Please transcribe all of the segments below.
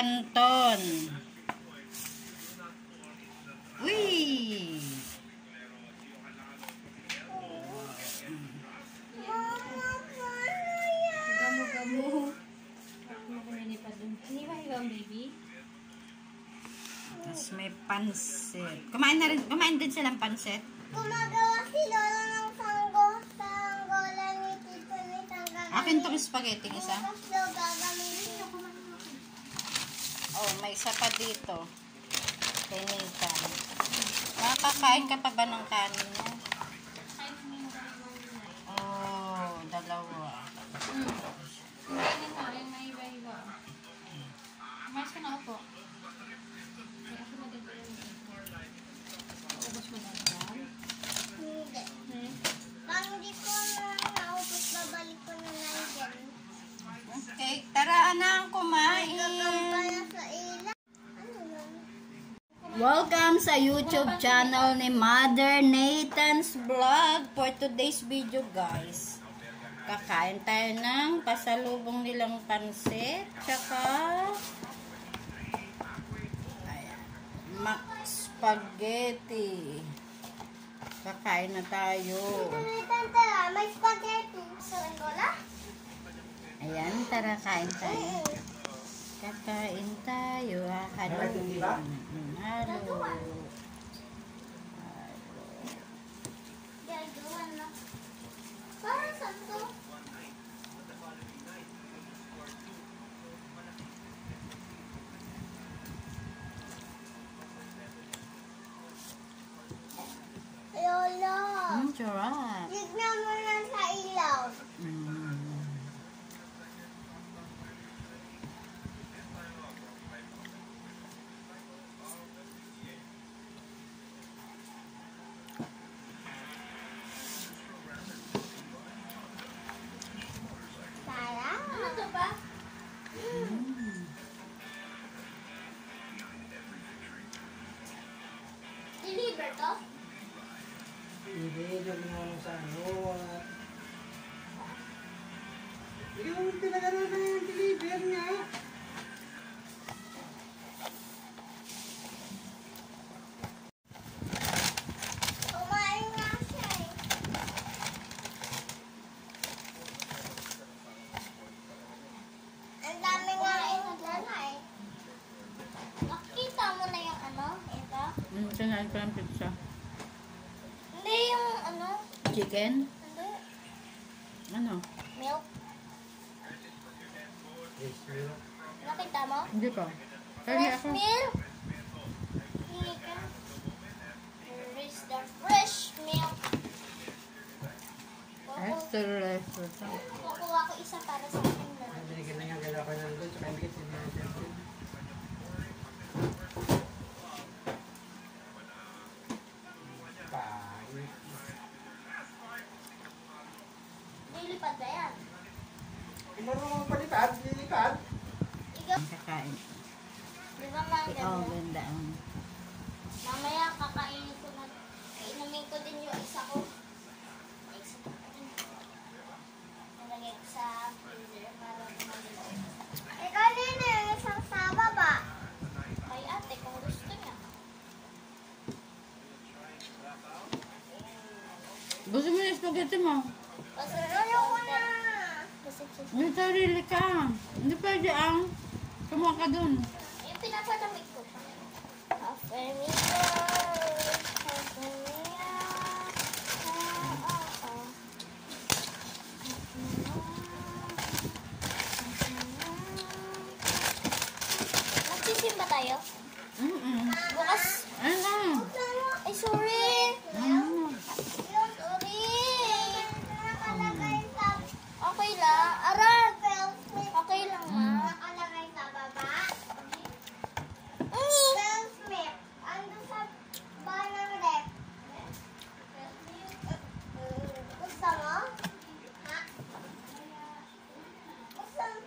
Canton. Uy! Gamo-gamo. Hiniwa-hiwa, baby. Tapos may pansit. Kumain din silang pansit? Gumagawa sila ng sanggolan ni Tito ni Tanggalan. Akin tong spaghetti isa. Tapos daw gagamitin. Oh, may isa pa dito. Kay Nathan. Nakakain ka pa ba ng kanin mo? Oh, dalawa. Kainin mo, yung may iba-iba. Umayos ka na ako. May ako na din ko yun. Ubus mo na yan. Hindi. Pag hindi ko naubos, babalik ko na lang dyan. Okay, tara na kumain. Gagambala sa ila. Ano yun? Welcome sa YouTube channel ni Mother Nathan's Vlog for today's video, guys. Kakain tayo ng pasalubong nilang pansit, tsaka ayan, spaghetti. Kakain na tayo. Tara, may spaghetti. Sa Angola? Ayan, tara, kain tayo. Kakain tayo. Halo. Halo. Gagawan na. Para saan to? Lola. Sarap. Tignan mo na sa ilaw. Sarap. Ano to ba? Deliver to? Hindi, sabi mo sa ano. Hindi mo pinagano na yung deliver niya. Kumain nga siya eh. Ang dami nga inadala eh. Nakita mo na yung ano? Ito? Kinain ko ng pizza. Hindi yung ano? Chicken? Hindi. Ano? Milk. Yes, pero. Nakita mo? Hindi pa. Fresh milk. Hingi ka. Here is the fresh milk. Kukuha ko isa para sa akin na. Binigyan na nga gala ko ng lunch, kaya hindi kasi Lilipad ba yan? marunong palipad, lilipad. Ikaw, Kakain. di ba mga Oh, ganyan? ganda. Mamaya kakainin ko na. Inumin ko din yung isa ko. Isa ko din. Nalagay ko sa freezer para kumalilaw. Ikaw din yung isang sa baba. Kay ate kung gusto niya. Gusto mo yung spaghetti mo? Pasaluyo ko na. May sarili ka. Hindi pwede ang kumuha ka dun. Yung pinapalamig ko pa. Afemia. Afemia. Magsisimba tayo? Bukas. Ano? Ay, sorry. Ano? Sorry. Okay lang. Aral. Okay lang, ma. Nakalagay sa baba. Smith. Ando sa banang rep. Gusto mo? Ha? Gusto mo?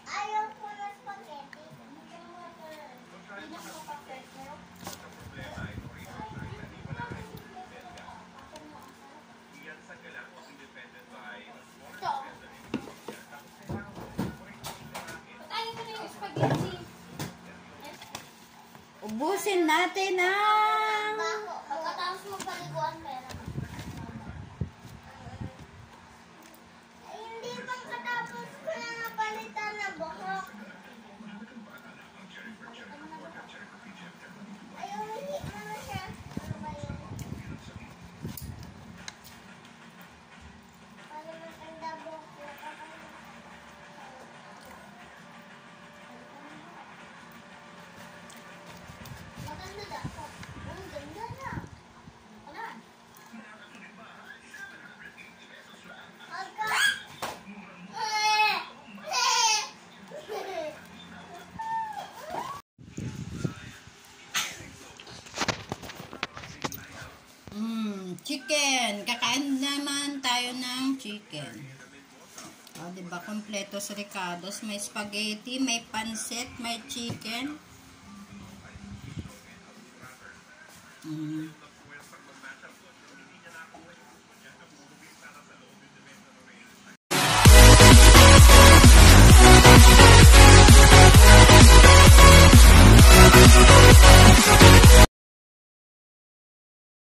Ayaw ko na spaghetti. Hindi ko pa-fresh milk. Ito. hugasin natin ang... Pagkatapos magpaliguan, meron. Ay, hindi bang katapos ko na napalitan na buhok? Ay, umihi mo na siya. Ano ba yun? Paano maganda buhok ko? Maganda dapat. Ang ganda na. Ano? Agka. Chicken. Kakain naman tayo ng chicken. O, diba? Kompletos ricados. May spaghetti, may pancit, may chicken.